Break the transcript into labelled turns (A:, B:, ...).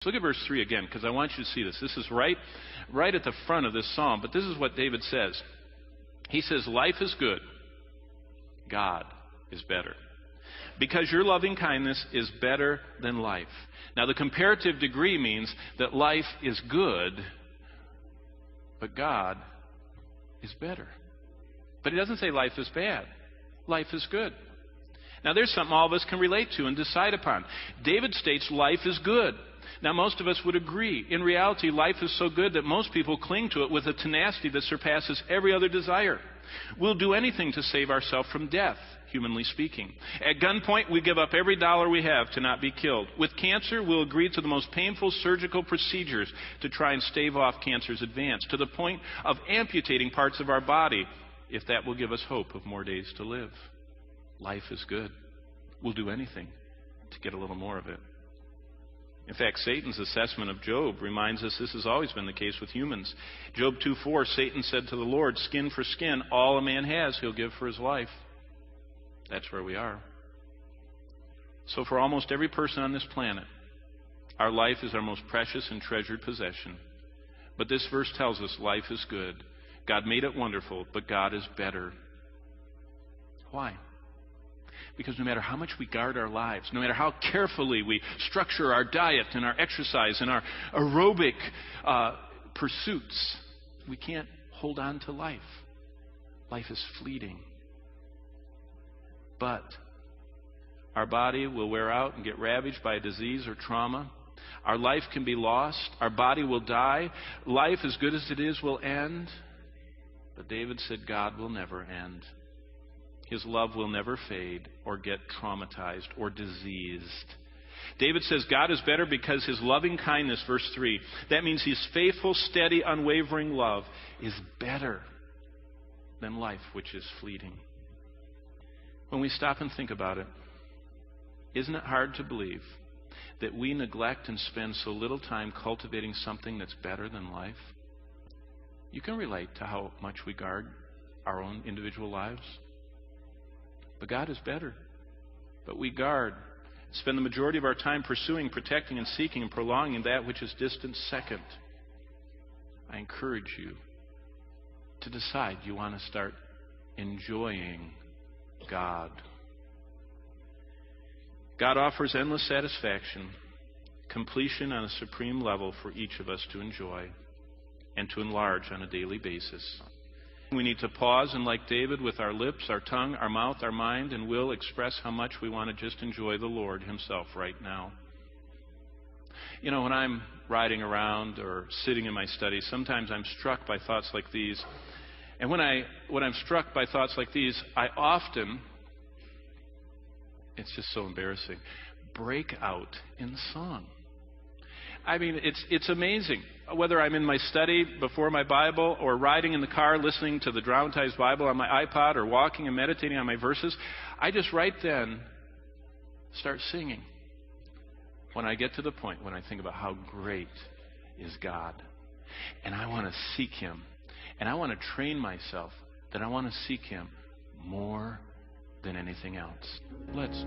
A: Look at verse 3 again, because I want you to see this. This is right at the front of this psalm, but this is what David says. He says, life is good. God is better. Because your loving kindness is better than life. Now, the comparative degree means that life is good, but God is better. But he doesn't say life is bad. Life is good. Now, there's something all of us can relate to and decide upon. David states life is good. Now, most of us would agree. In reality, life is so good that most people cling to it with a tenacity that surpasses every other desire. We'll do anything to save ourselves from death, humanly speaking. At gunpoint, we give up every dollar we have to not be killed. With cancer, we'll agree to the most painful surgical procedures to try and stave off cancer's advance, to the point of amputating parts of our body, if that will give us hope of more days to live. Life is good. We'll do anything to get a little more of it. In fact, Satan's assessment of Job reminds us this has always been the case with humans. Job 2:4, Satan said to the Lord, skin for skin, all a man has, he'll give for his life. That's where we are. So for almost every person on this planet, our life is our most precious and treasured possession. But this verse tells us life is good. God made it wonderful, but God is better. Why? Because no matter how much we guard our lives, no matter how carefully we structure our diet and our exercise and our aerobic pursuits, we can't hold on to life. Life is fleeting. But our body will wear out and get ravaged by a disease or trauma. Our life can be lost. Our body will die. Life, as good as it is, will end. But David said God will never end. His love will never fade or get traumatized or diseased. David says God is better because his loving kindness, verse 3, that means his faithful, steady, unwavering love is better than life, which is fleeting. When we stop and think about it, isn't it hard to believe that we neglect and spend so little time cultivating something that's better than life? You can relate to how much we guard our own individual lives. But God is better. But we guard, spend the majority of our time pursuing, protecting, and seeking and prolonging that which is distant second. I encourage you to decide you want to start enjoying God. God offers endless satisfaction, completion on a supreme level for each of us to enjoy and to enlarge on a daily basis. We need to pause and, like David, with our lips, our tongue, our mouth, our mind, and will express how much we want to just enjoy the Lord himself right now. You know, when I'm riding around or sitting in my study, sometimes I'm struck by thoughts like these. And when I'm struck by thoughts like these, I often, it's just so embarrassing, break out in song. I mean, it's amazing. Whether I'm in my study before my Bible or riding in the car listening to the dramatized Bible on my iPod or walking and meditating on my verses, I just right then start singing. When I get to the point when I think about how great is God, and I want to seek him, and I want to train myself that I want to seek him more than anything else. Let's